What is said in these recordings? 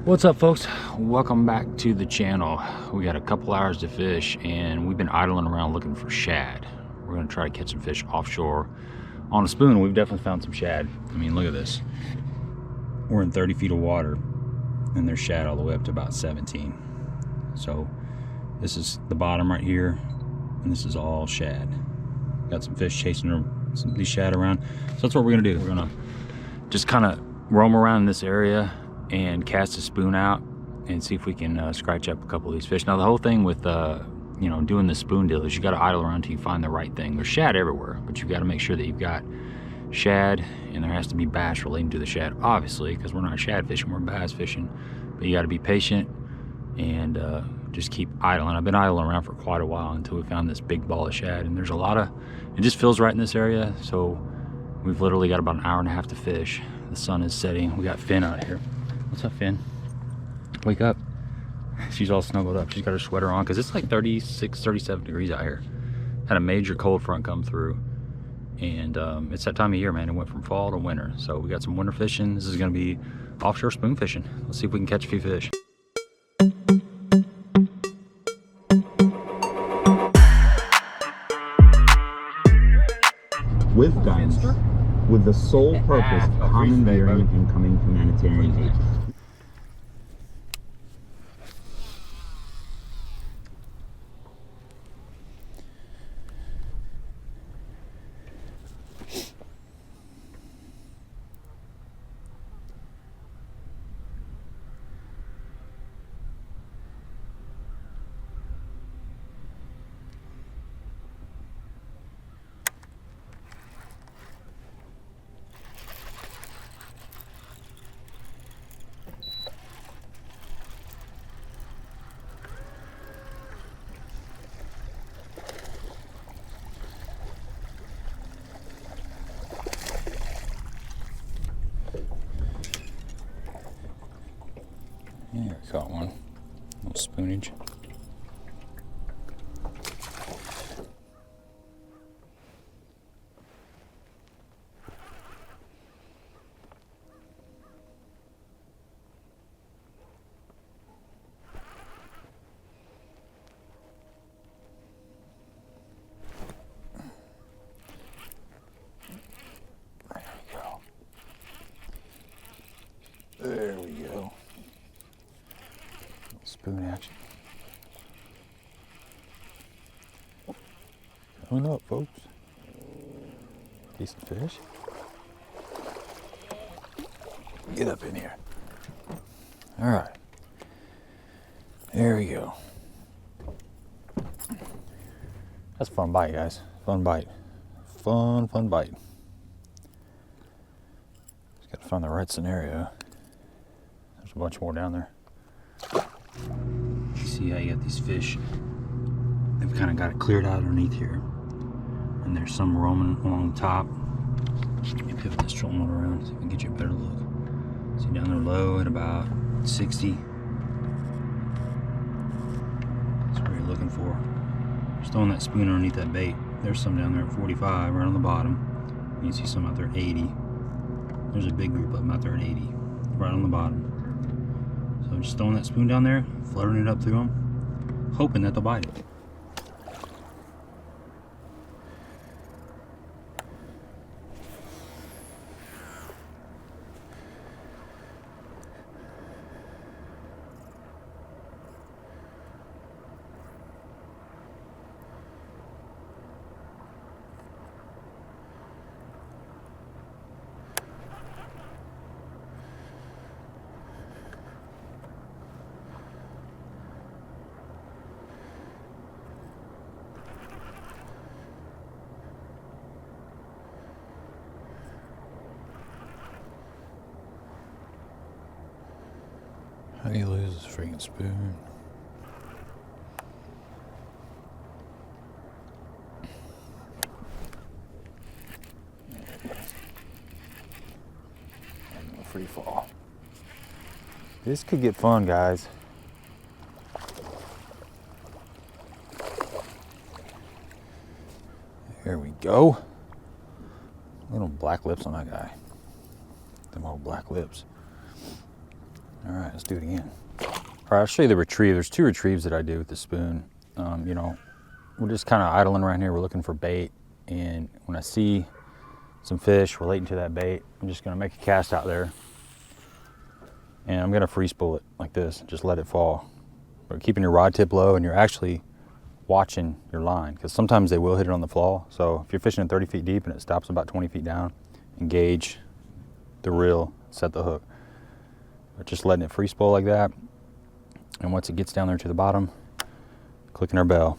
What's up, folks? Welcome back to the channel. We got a couple hours to fish and we've been idling around looking for shad. We're going to try to catch some fish offshore on a spoon. We've definitely found some shad. I mean, look at this. We're in 30 feet of water and there's shad all the way up to about 17. So this is the bottom right here and this is all shad. Got some fish chasing these shad around. So that's what we're going to do. We're going to just kind of roam around in this area and cast a spoon out and see if we can scratch up a couple of these fish. Now the whole thing with you know, doing the spoon deal is you got to idle around until you find the right thing. There's shad everywhere, but you got to make sure that you've got shad, and there has to be bass relating to the shad, obviously, because we're not shad fishing, we're bass fishing. But you got to be patient and just keep idling. I've been idling around for quite a while until we found this big ball of shad, and there's a lot of, it just feels right in this area. So we've literally got about an hour and a half to fish. The sun is setting. We got Finn out here. What's up, Finn? Wake up. She's all snuggled up. She's got her sweater on because it's like 36, 37 degrees out here. Had a major cold front come through. And it's that time of year, man. It went from fall to winter. So we got some winter fishing. This is going to be offshore spoon fishing. Let's see if we can catch a few fish. With guns, with the sole purpose of commandeering incoming humanitarian aid. Yeah, got one. Little spoonage. There we go. Spoon action. Coming up, folks. Decent fish. Get up in here. All right. There we go. That's a fun bite, guys. Fun bite. Fun bite. Just gotta find the right scenario. There's a bunch more down there. You see how you got these fish, they've kind of got it cleared out underneath here, and there's some roaming along the top. Let me pivot this trolling motor around so I can get you a better look. See down there low at about 60. That's what you're looking for. Just throwing that spoon underneath that bait. There's some down there at 45 right on the bottom. You can see some out there at 80. There's a big group of them out there at 80 right on the bottom. So just throwing that spoon down there, fluttering it up through them, hoping that they'll bite it. How do you lose this freaking spoon? Free fall. This could get fun, guys. Here we go. Little black lips on that guy. Them old black lips. All right, let's do it again. All right, I'll show you the retrieve. There's 2 retrieves that I do with the spoon. You know, we're just kind of idling around here. We're looking for bait. And when I see some fish relating to that bait, I'm just gonna make a cast out there. And I'm gonna free spool it like this, just let it fall. But keeping your rod tip low, and you're actually watching your line, because sometimes they will hit it on the flaw. So if you're fishing at 30 feet deep and it stops about 20 feet down, engage the reel, set the hook. But just letting it free spool like that. And once it gets down there to the bottom, clicking our bell,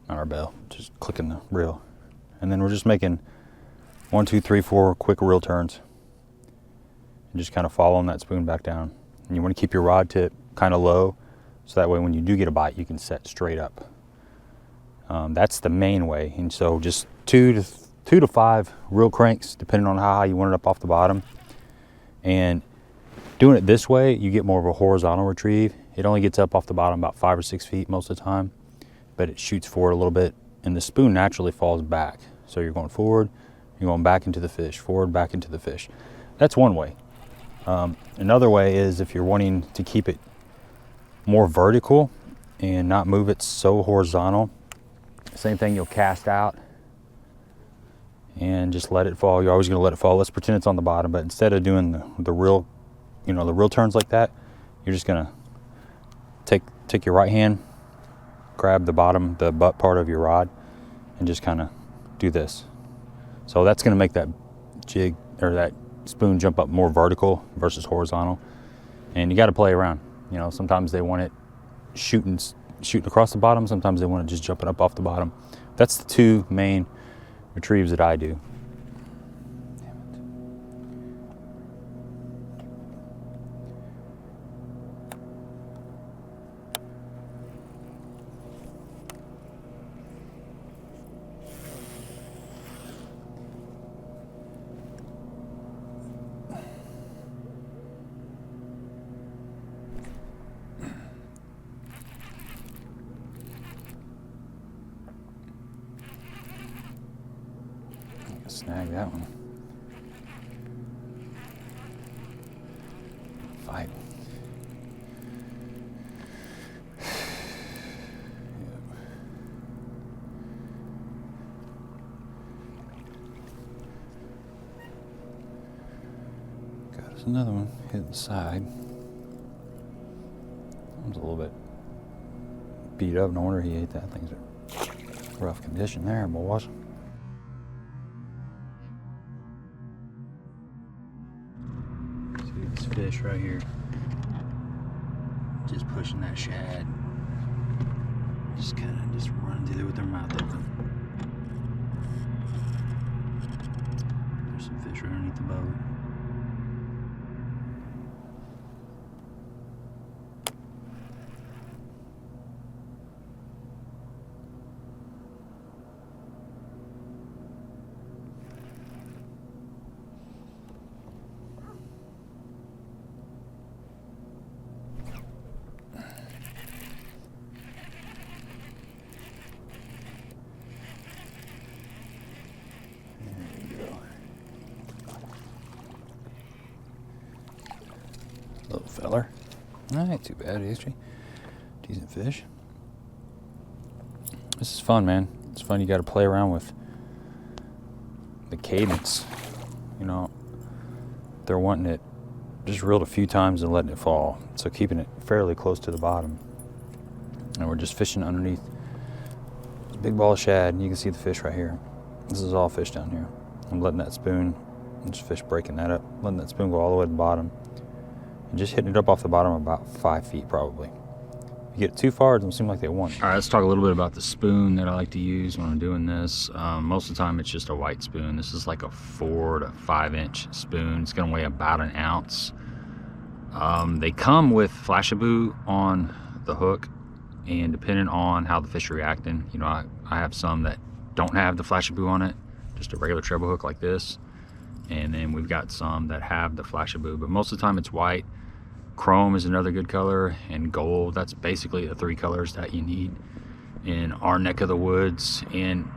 not our bell, just clicking the reel. And then we're just making 1, 2, 3, 4 quick reel turns. And just kind of following that spoon back down. And you want to keep your rod tip kind of low, so that way when you do get a bite, you can set straight up. That's the main way. And so just 2 to 5 reel cranks, depending on how high you want it up off the bottom. And doing it this way, you get more of a horizontal retrieve. It only gets up off the bottom about 5 or 6 feet most of the time, but it shoots forward a little bit, and the spoon naturally falls back. So you're going forward, you're going back into the fish, forward, back into the fish. That's one way. Another way is if you're wanting to keep it more vertical and not move it so horizontal, same thing, you'll cast out and just let it fall. You're always going to let it fall. Let's pretend it's on the bottom, but instead of doing the real, you know, the real turns like that, you're just going to take your right hand, grab the bottom, the butt part of your rod, and just kind of do this. So that's going to make that jig or that spoon jump up more vertical versus horizontal. And you got to play around. You know, sometimes they want it shooting across the bottom. Sometimes they want it just jumping up off the bottom. That's the 2 main retrieves that I do. Snag that one. Fight. Got us another one hit the side. That was a little bit beat up. No wonder he ate that. Things are rough condition there, boys. Fish right here, just pushing that shad, just kind of just running through there with their mouth open. There's some fish right underneath the boat. Little feller. All right, too bad, actually. Decent fish. This is fun, man. It's fun. You got to play around with the cadence. You know, they're wanting it just reeled a few times and letting it fall. So keeping it fairly close to the bottom. And we're just fishing underneath this big ball of shad. And you can see the fish right here. This is all fish down here. I'm letting that spoon, just fish breaking that up, letting that spoon go all the way to the bottom. And just hitting it up off the bottom about 5 feet probably. If you get too far, it doesn't seem like they want it. All right, let's talk a little bit about the spoon that I like to use when I'm doing this. Most of the time, it's just a white spoon. This is like a 4 to 5 inch spoon. It's gonna weigh about 1 ounce. They come with flashabou on the hook, and depending on how the fish are reacting, you know, I have some that don't have the flashabou on it, just a regular treble hook like this. And then we've got some that have the flashabou, but most of the time it's white. Chrome is another good color, and gold. That's basically the 3 colors that you need in our neck of the woods. And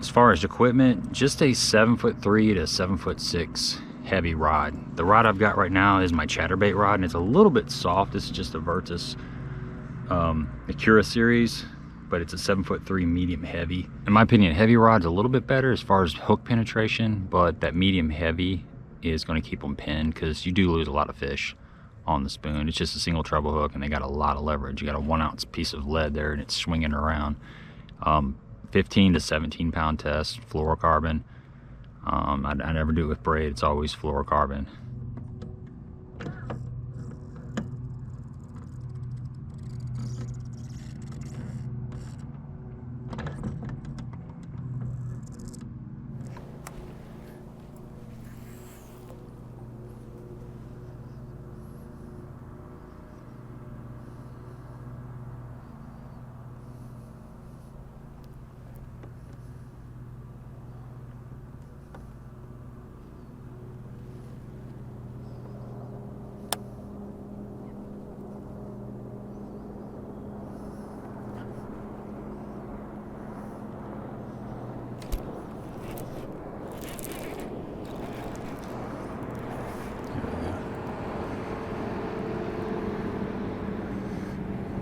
as far as equipment, just a 7'3" to 7'6" heavy rod. The rod I've got right now is my chatterbait rod, and it's a little bit soft. This is just a Virtus Acura series, but it's a 7'3" medium heavy. In my opinion, heavy rod's a little bit better as far as hook penetration, but that medium heavy is going to keep them pinned, because you do lose a lot of fish on the spoon. It's just a single treble hook, and they got a lot of leverage. You got a 1 ounce piece of lead there, and it's swinging around. 15 to 17 pound test, fluorocarbon. I never do it with braid. It's always fluorocarbon.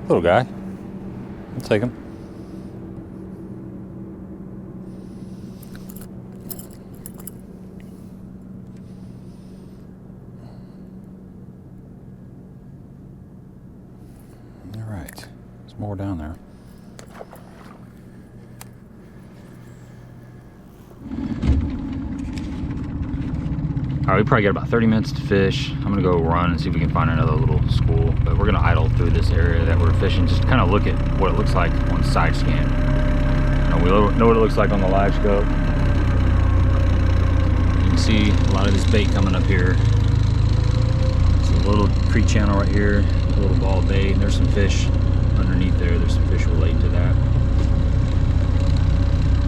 Little guy. I'll take him. All right. There's more down there. All right, we probably got about 30 minutes to fish. I'm gonna go run and see if we can find another little school, but we're gonna idle through this area that we're fishing, just kind of look at what it looks like on side scan. We know what it looks like on the live scope. You can see a lot of this bait coming up here. It's a little creek channel right here, a little ball bait, and there's some fish underneath there. There's some fish related to that.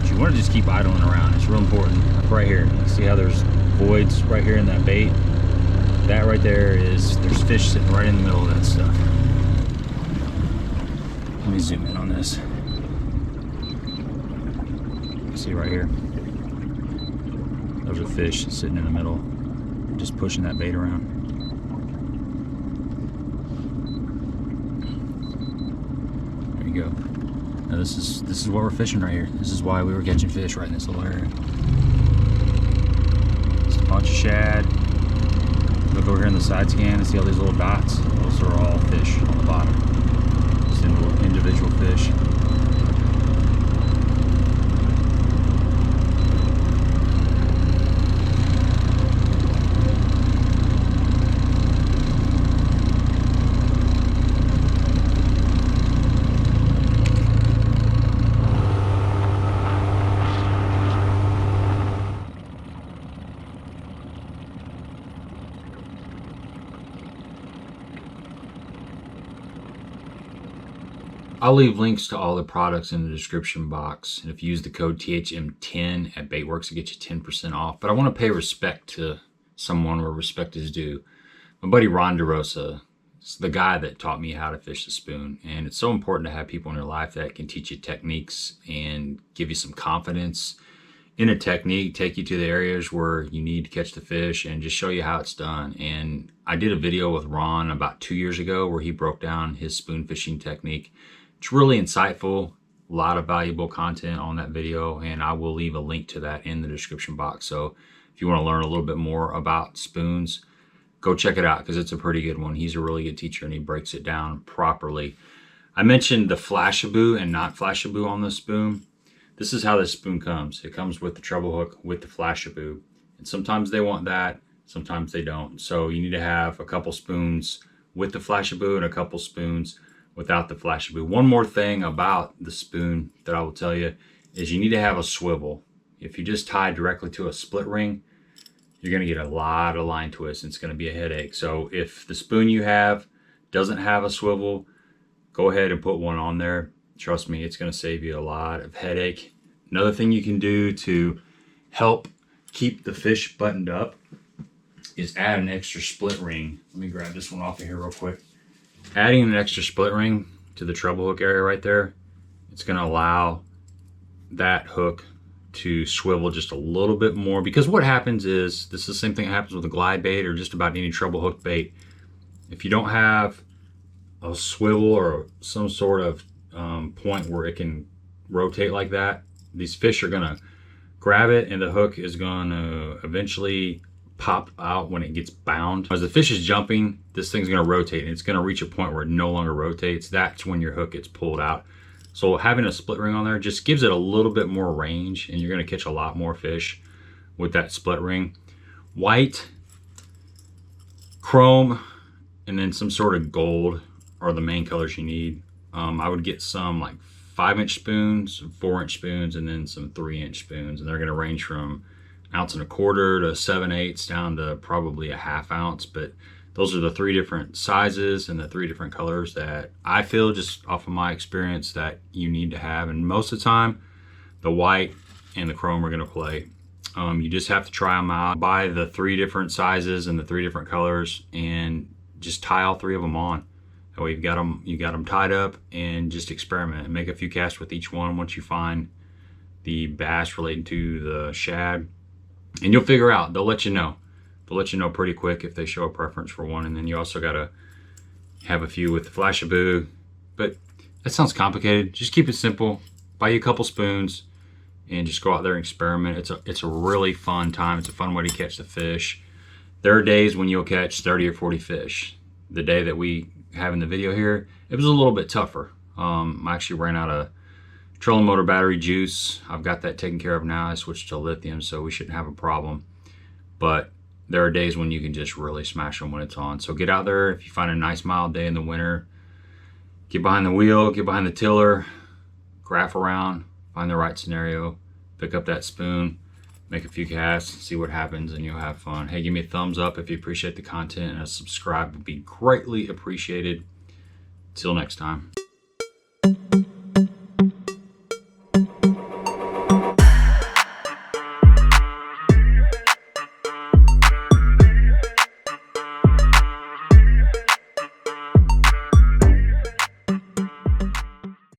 But you want to just keep idling around. It's real important. Like right here, you see how there's voids right here in that bait? That right there is, there's fish sitting right in the middle of that stuff. Let me zoom in on this. See right here? Those are fish sitting in the middle, just pushing that bait around. There you go. Now this is what we're fishing right here. This is why we were catching fish right in this little area. Bunch of shad. Look over here in the side scan and see all these little dots. Those are all fish on the bottom. Just individual fish. I'll leave links to all the products in the description box, and if you use the code THM10 at Baitworks, it gets you 10% off. But I want to pay respect to someone where respect is due. My buddy Ron DeRosa is the guy that taught me how to fish the spoon, and it's so important to have people in your life that can teach you techniques and give you some confidence in a technique, take you to the areas where you need to catch the fish, and just show you how it's done. And I did a video with Ron about 2 years ago where he broke down his spoon fishing technique. It's really insightful, a lot of valuable content on that video, and I will leave a link to that in the description box. So if you want to learn a little bit more about spoons, go check it out, because it's a pretty good one. He's a really good teacher, and he breaks it down properly. I mentioned the Flashaboo and not Flashaboo on the spoon. This is how this spoon comes. It comes with the treble hook with the Flashaboo, and sometimes they want that, sometimes they don't. So you need to have a couple spoons with the Flashaboo and a couple spoons without the Flashaboo. One more thing about the spoon that I will tell you is you need to have a swivel. If you just tie directly to a split ring, you're going to get a lot of line twists, and it's going to be a headache. So if the spoon you have doesn't have a swivel, go ahead and put one on there. Trust me, it's going to save you a lot of headache. Another thing you can do to help keep the fish buttoned up is add an extra split ring. Let me grab this one off of here real quick. Adding an extra split ring to the treble hook area right there, it's going to allow that hook to swivel just a little bit more, because what happens is, this is the same thing that happens with a glide bait or just about any treble hook bait. If you don't have a swivel or some sort of point where it can rotate like that, these fish are gonna grab it and the hook is gonna eventually pop out when it gets bound. As the fish is jumping, this thing's gonna rotate and it's gonna reach a point where it no longer rotates. That's when your hook gets pulled out. So having a split ring on there just gives it a little bit more range, and you're gonna catch a lot more fish with that split ring. White, chrome, and then some sort of gold are the main colors you need. I would get some like 5-inch spoons, 4-inch spoons, and then some 3-inch spoons, and they're gonna range from 1.25 ounces to 7/8 down to probably a 1/2 ounce. But those are the 3 different sizes and the 3 different colors that I feel, just off of my experience, that you need to have. And most of the time, the white and the chrome are gonna play. You just have to try them out, buy the 3 different sizes and the 3 different colors, and just tie all 3 of them on. That way you got them tied up, and just experiment and make a few casts with each one once you find the bass relating to the shad. And you'll figure out, they'll let you know. They'll let you know pretty quick if they show a preference for one. And then you also gotta have a few with the Flashaboo. But that sounds complicated. Just keep it simple. Buy you a couple spoons and just go out there and experiment. It's a really fun time. It's a fun way to catch the fish. There are days when you'll catch 30 or 40 fish. The day that we have in the video here, it was a little bit tougher. I actually ran out of trolling motor battery juice. I've got that taken care of now. I switched to lithium, so we shouldn't have a problem. But there are days when you can just really smash them when it's on. So get out there. If you find a nice mild day in the winter, get behind the wheel, get behind the tiller, graph around, find the right scenario, pick up that spoon, make a few casts, see what happens, and you'll have fun. Hey, give me a thumbs up if you appreciate the content, and a subscribe would be greatly appreciated. Till next time.